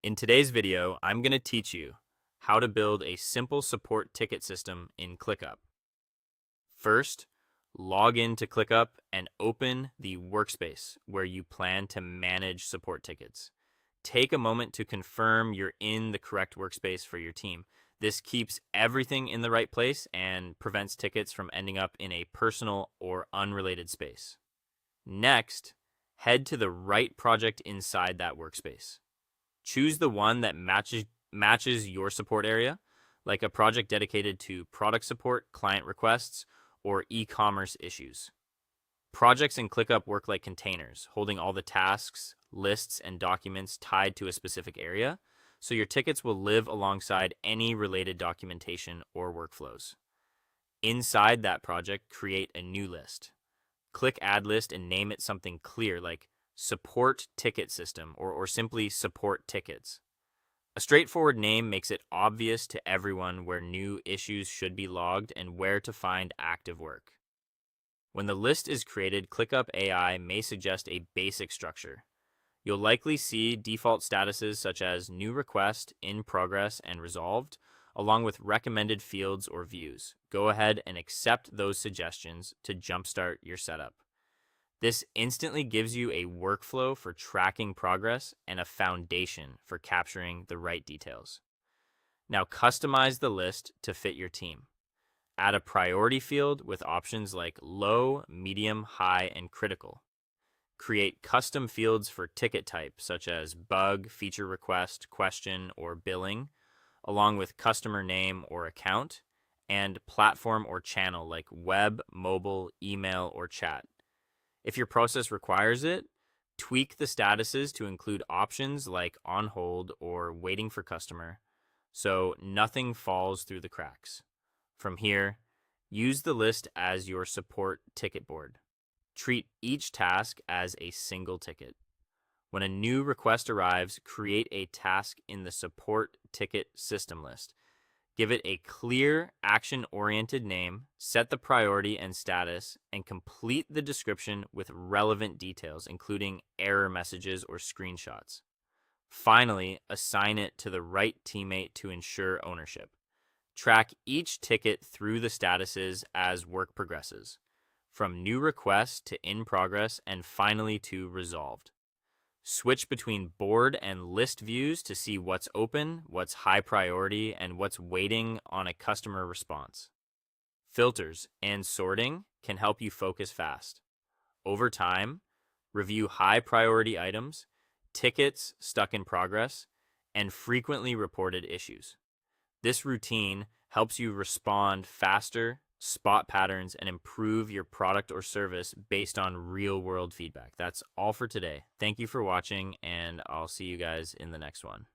In today's video, I'm going to teach you how to build a simple support ticket system in Clickup. First, log into Clickup and open the workspace where you plan to manage support tickets. Take a moment to confirm you're in the correct workspace for your team. This keeps everything in the right place and prevents tickets from ending up in a personal or unrelated space. Next, head to the right project inside that workspace. Choose the one that matches your support area, like a project dedicated to product support, client requests, or e-commerce issues. Projects in ClickUp work like containers, holding all the tasks, lists, and documents tied to a specific area, so your tickets will live alongside any related documentation or workflows. Inside that project, create a new list. Click Add List and name it something clear like Support Ticket System or simply Support Tickets. A straightforward name makes it obvious to everyone where new issues should be logged and where to find active work. When the list is created, ClickUp AI may suggest a basic structure. You'll likely see default statuses such as New Request, In Progress, and Resolved, along with recommended fields or views. Go ahead and accept those suggestions to jumpstart your setup. This instantly gives you a workflow for tracking progress and a foundation for capturing the right details. Now customize the list to fit your team. Add a priority field with options like low, medium, high, and critical. Create custom fields for ticket type such as bug, feature request, question, or billing, along with customer name or account, and platform or channel like web, mobile, email, or chat. If your process requires it, tweak the statuses to include options like on hold or waiting for customer, so nothing falls through the cracks. From here, use the list as your support ticket board. Treat each task as a single ticket. When a new request arrives, create a task in the support ticket system list. Give it a clear, action-oriented name, set the priority and status, and complete the description with relevant details, including error messages or screenshots. Finally, assign it to the right teammate to ensure ownership. Track each ticket through the statuses as work progresses, from new request to in progress and finally to resolved. Switch between board and list views to see what's open, what's high priority, and what's waiting on a customer response. Filters and sorting can help you focus fast. Over time, review high priority items, tickets stuck in progress, and frequently reported issues. This routine helps you respond faster, spot patterns, and improve your product or service based on real-world feedback. That's all for today. Thank you for watching, and I'll see you guys in the next one.